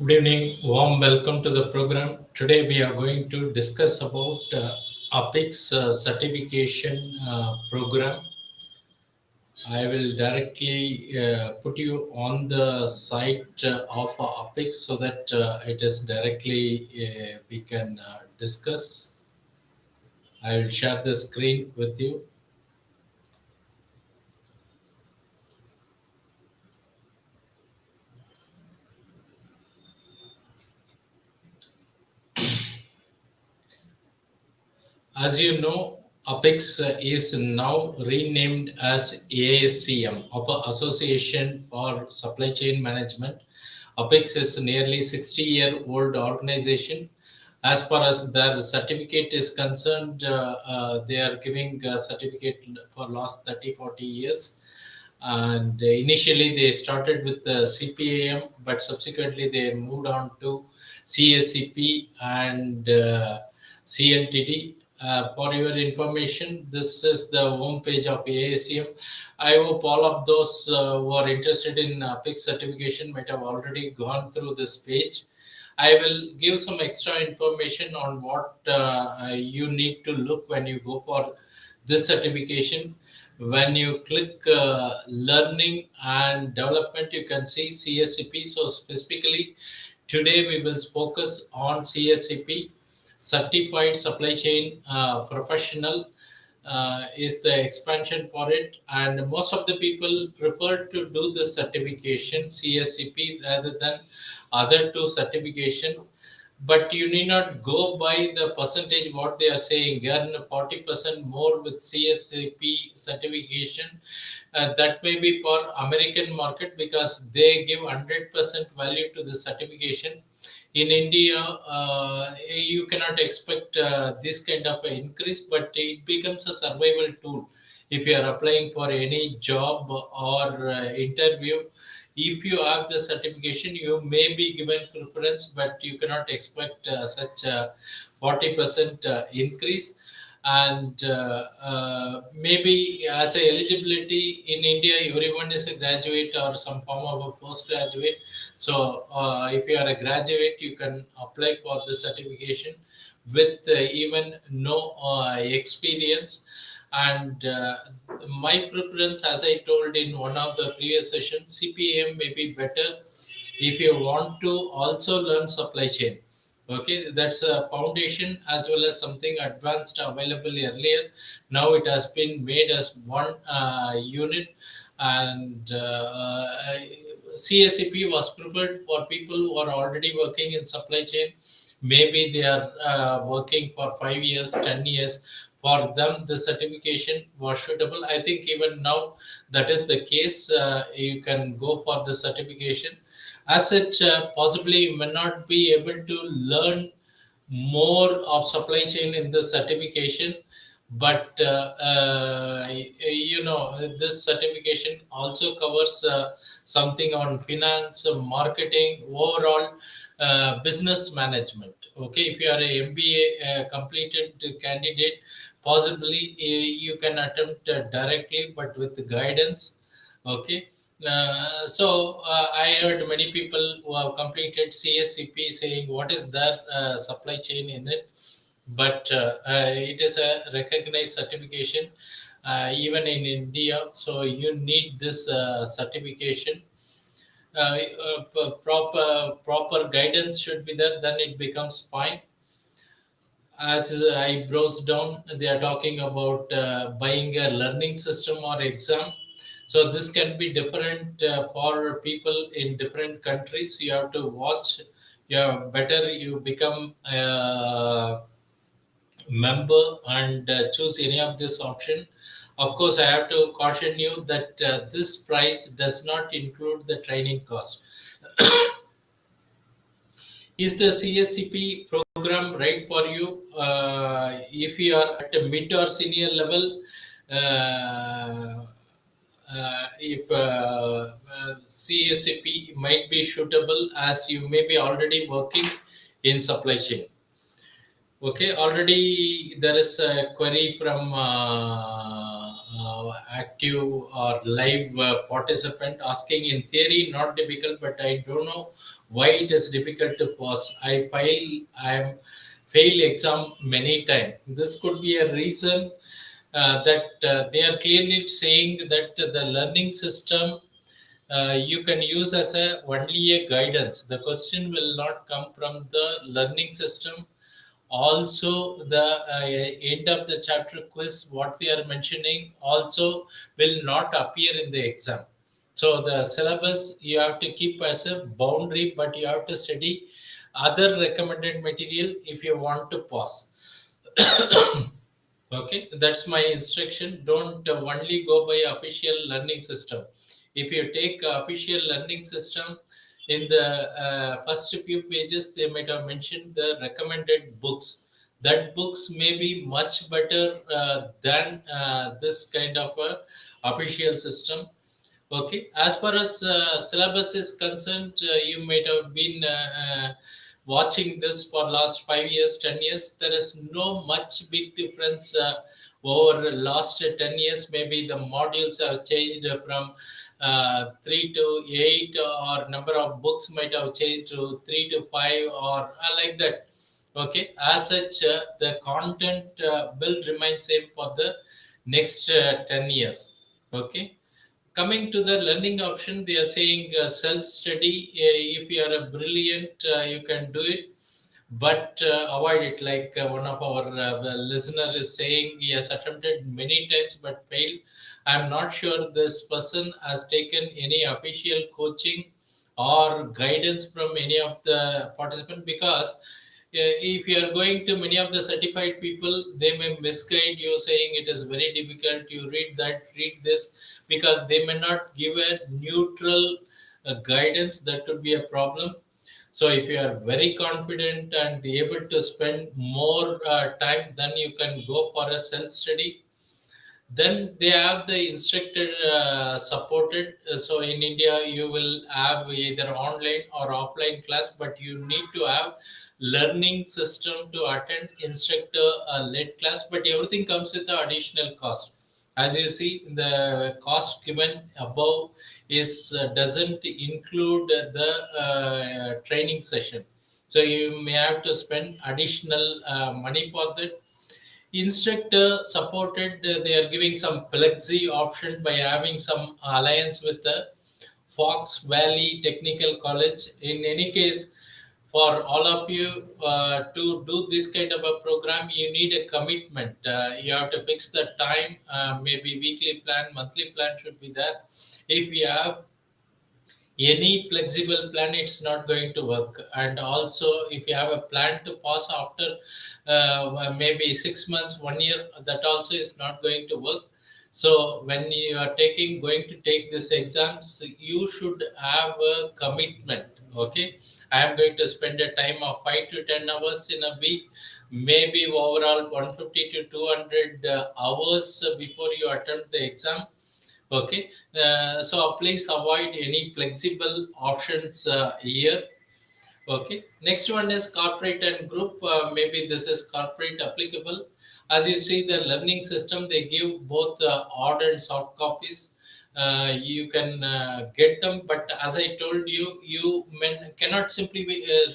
Good evening, warm welcome to the program. Today we are going to discuss about APICS certification program. I will directly put you on the site of APICS so that it is directly we can discuss. I will share the screen with you. As you know, APEX is now renamed as ASCM, Association for Supply Chain Management. APEX is a nearly 60-year-old organization. As far as their certificate is concerned, they are giving a certificate for last 30, 40 years. And initially they started with the CPAM, but subsequently they moved on to CSCP and CLTD. For your information, this is the home page of AACM. I hope all of those who are interested in PIC certification might have already gone through this page. I will give some extra information on what you need to look when you go for this certification. When you click learning and development, you can see CSCP. So specifically, today we will focus on CSCP, Certified Supply Chain Professional. Is the expansion for it, and most of the people prefer to do the certification CSCP rather than other two certification. But you need not go by the percentage what they are saying. Earn 40% more with CSCP certification. That may be for American market because they give 100% value to the certification. In India, you cannot expect this kind of an increase, but it becomes a survival tool. If you are applying for any job or interview, if you have the certification, you may be given preference, but you cannot expect such a 40% increase. And maybe as a eligibility in India, everyone is a graduate or some form of a postgraduate. So if you are a graduate, you can apply for the certification with even no experience. And my preference, as I told in one of the previous sessions, CPM may be better if you want to also learn supply chain. Okay, that's a foundation as well as something advanced available earlier. Now it has been made as one unit, and CSCP was prepared for people who are already working in supply chain. Maybe they are working for 5 years, 10 years. For them, the certification was suitable. I think even now that is the case. You can go for the certification. As such, possibly you may not be able to learn more of supply chain in the certification, but this certification also covers something on finance, marketing, overall business management. Okay, if you are a MBA completed candidate, possibly you can attempt directly, but with guidance. Okay. I heard many people who have completed CSCP saying what is their supply chain in it, but it is a recognized certification even in India. So you need this certification. Proper guidance should be there. Then it becomes fine. As I browse down, they are talking about buying a learning system or exam. So this can be different for people in different countries. You have to watch. Yeah, better you become a member and choose any of this option. Of course, I have to caution you that this price does not include the training cost. Is the CSCP program right for you? If you are at a mid or senior level, uh, if CSCP might be suitable as you may be already working in supply chain. Okay, already there is a query from active or live participant asking in theory, not difficult, but I don't know why it is difficult to pass. I am fail exam many times. This could be a reason that they are clearly saying that the learning system you can use as a only a guidance. The question will not come from the learning system. Also, the end of the chapter quiz, what they are mentioning, also will not appear in the exam. So the syllabus you have to keep as a boundary, but you have to study other recommended material if you want to pass. Okay, that's my instruction. Don't only go by official learning system. If you take official learning system, in the first few pages, they might have mentioned the recommended books. That books may be much better than this kind of a official system. Okay, as far as syllabus is concerned, you might have been watching this for last 5 years, 10 years. There is no much big difference over the last 10 years. Maybe the modules are changed from 3 to 8, or number of books might have changed to 3 to 5, or like that. Okay, as such, the content will remain same for the next 10 years. Okay, coming to the learning option, they are saying self study. If you are a brilliant, you can do it, but avoid it. Like one of our listeners is saying, he has attempted many times but failed. I'm not sure this person has taken any official coaching or guidance from any of the participants, because if you are going to many of the certified people, they may misguide you, saying it is very difficult, you read that, read this, because they may not give a neutral guidance. That could be a problem. So if you are very confident and able to spend more time, then you can go for a self study. Then they have the instructor supported. So in India you will have either online or offline class, but you need to have learning system to attend instructor led class, but everything comes with the additional cost. As you see, the cost given above is doesn't include the training session. So you may have to spend additional money for that. Instructor supported, they are giving some flexi option by having some alliance with the Fox Valley Technical College. In any case, for all of you to do this kind of a program, you need a commitment. You have to fix the time, maybe weekly plan, monthly plan should be there. If you have any flexible plan, it's not going to work. And also, if you have a plan to pass after maybe 6 months, 1 year, that also is not going to work. So when you are taking going to take this exams, you should have a commitment. Okay, I am going to spend a time of 5 to 10 hours in a week, maybe overall 150 to 200 hours before you attempt the exam. Okay, so please avoid any flexible options here. Okay, next one is corporate and group. Maybe this is corporate applicable. As you see, the learning system, they give both hard and soft copies. You can get them, but as I told you, cannot simply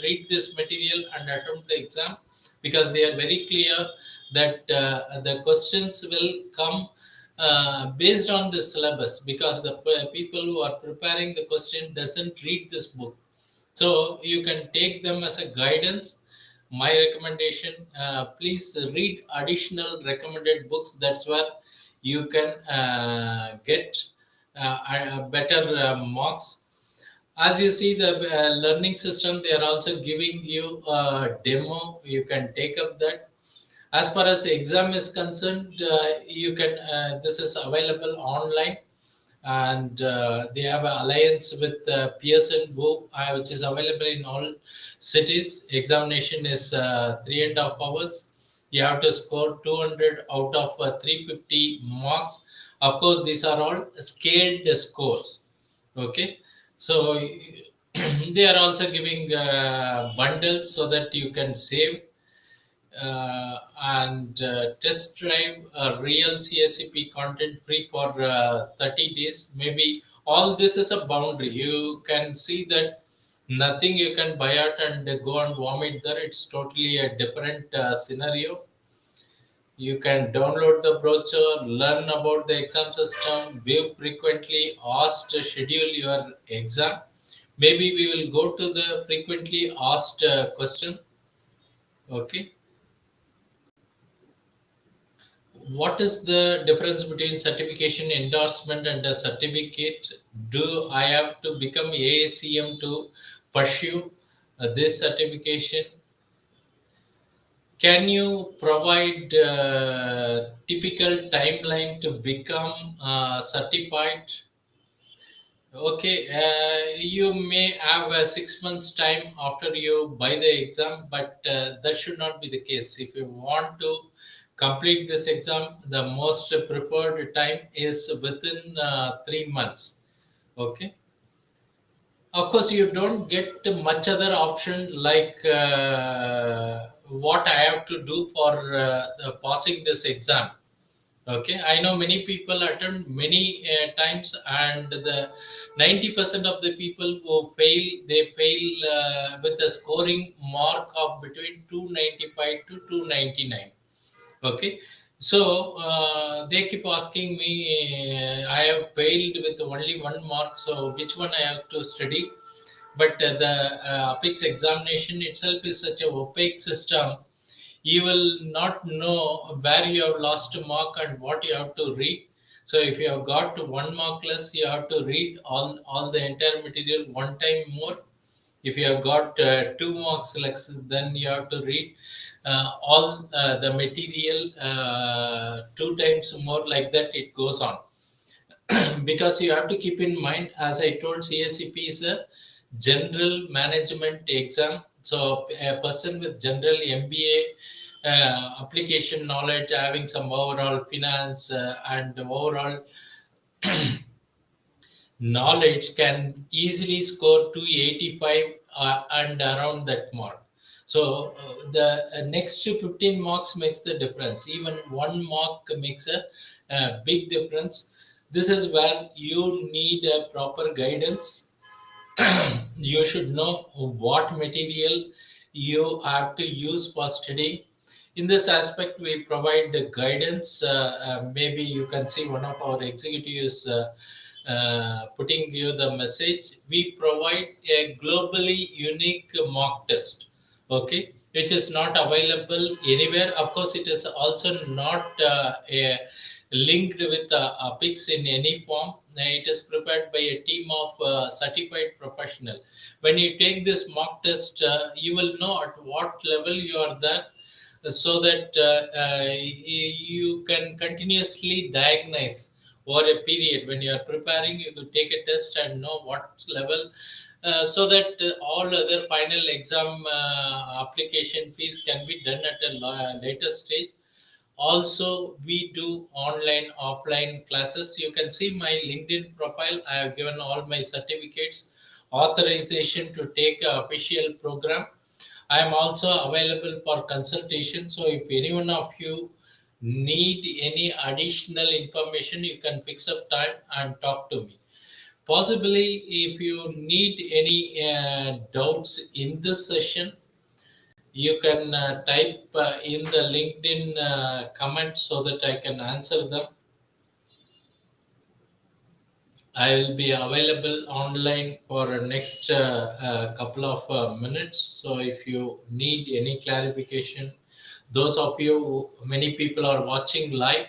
read this material and attempt the exam, because they are very clear that the questions will come based on the syllabus, because the people who are preparing the question doesn't read this book. So you can take them as a guidance. My recommendation, please read additional recommended books. That's where you can get better marks. As you see, the learning system, they are also giving you a demo. You can take up that. As far as exam is concerned, you can this is available online, and they have an alliance with Pearson Book, which is available in all cities. Examination is 3.5 hours. You have to score 200 out of 350 marks. Of course, these are all scaled scores. Okay, so they are also giving bundles so that you can save, and test drive real CSCP content free for 30 days. Maybe all this is a boundary. You can see that Nothing you can buy out and go and vomit there. It's totally a different scenario. You can download the brochure, learn about the exam system, view frequently asked, schedule your exam. Maybe we will go to the frequently asked question. Okay. What is the difference between certification endorsement and a certificate? Do I have to become AACM to pursue this certification? Can you provide typical timeline to become certified? Okay, you may have a 6 months time after you buy the exam, but that should not be the case. If you want to complete this exam, the most preferred time is within 3 months. Okay. Of course, you don't get much other option like what I have to do for passing this exam. Okay, I know many people attend many times, and the 90% of the people who fail, they fail with a scoring mark of between 295 to 299. Okay, so they keep asking me, I have failed with only one mark, so which one I have to study? But the apex examination itself is such a opaque system. You will not know where you have lost a mark and what you have to read. So if you have got one mark less, you have to read all the entire material one time more. If you have got 2 marks less, then you have to read all the material 2 times more. Like that it goes on. Because you have to keep in mind, as I told, CSCP is a general management exam. So a person with general MBA application knowledge, having some overall finance and overall knowledge, can easily score 285 and around that mark. So the next 15 marks makes the difference. Even 1 mark makes a big difference. This is where you need a proper guidance. You should know what material you have to use for studying. In this aspect, we provide the guidance. Maybe you can see one of our executives putting you the message. We provide a globally unique mock test, okay, which is not available anywhere. Of course, it is also not linked with APIX in any form. It is prepared by a team of certified professional. When you take this mock test, you will know at what level you are there, so that you can continuously diagnose over a period. When you are preparing, you could take a test and know what level, so that all other final exam application fees can be done at a later stage. Also, we do online, offline classes. You can see my LinkedIn profile. I have given all my certificates, authorization to take a official program. I am also available for consultation. So if any one of you need any additional information, you can fix up time and talk to me. Possibly, if you need any doubts in this session, you can type in the LinkedIn comment so that I can answer them. I will be available online for the next couple of minutes. So if you need any clarification, those of you, many people are watching live.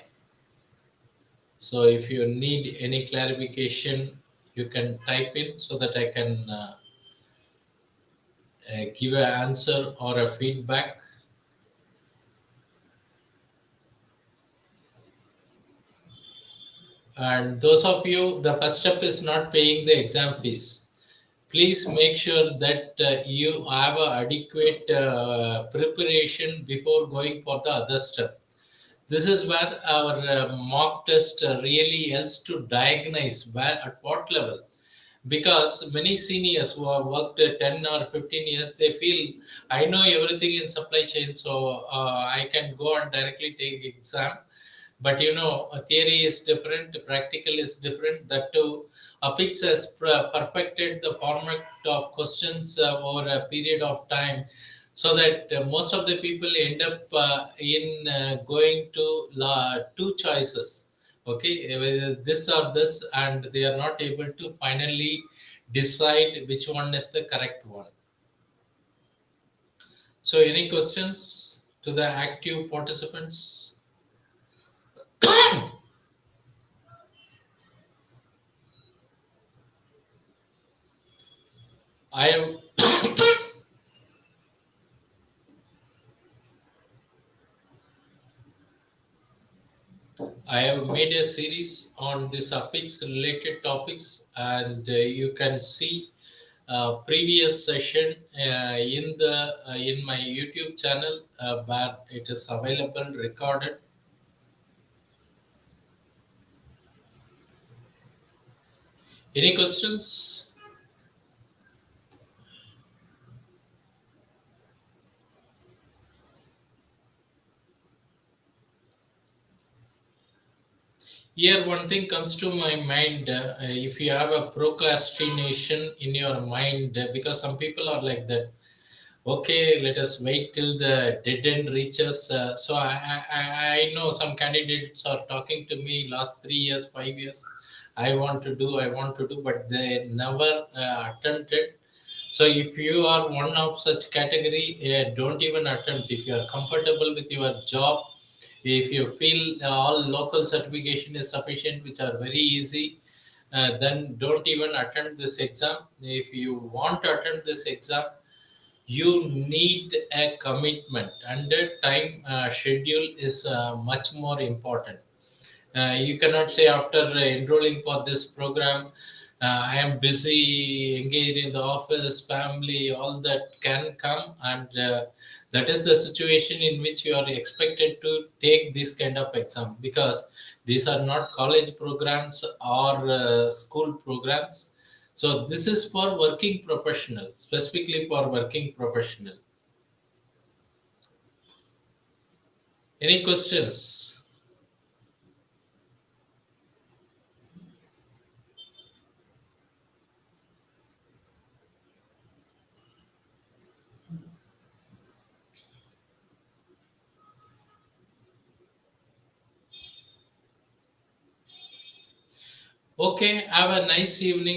So if you need any clarification, you can type in so that I can give an answer or a feedback. And those of you, the first step is not paying the exam fees. Please make sure that you have a adequate preparation before going for the other step. This is where our mock test really helps to diagnose where at what level. Because many seniors who have worked 10 or 15 years, they feel, I know everything in supply chain, so I can go and directly take exam. But a theory is different, practical is different. That too, Apix has perfected the format of questions over a period of time, so that most of the people end up in going to two choices. Okay, whether this or this, and they are not able to finally decide which one is the correct one. So, any questions to the active participants? I have I have made a series on this Apex related topics, and you can see previous session in my YouTube channel where it is available recorded. Any questions? Here, one thing comes to my mind. If you have a procrastination in your mind, because some people are like that. Okay, let us wait till the dead end reaches. So I know some candidates are talking to me last 3 years, 5 years. I want to do, but they never attempted. So if you are one of such category, don't even attempt. If you are comfortable with your job, if you feel all local certification is sufficient, which are very easy, then don't even attempt this exam. If you want to attempt this exam, you need a commitment, and the time schedule is much more important. You cannot say after enrolling for this program, I am busy, engaged in the office, family, all that can come, and that is the situation in which you are expected to take this kind of exam, because these are not college programs or school programs. So this is for working professional, specifically for working professional. Any questions? Okay, have a nice evening.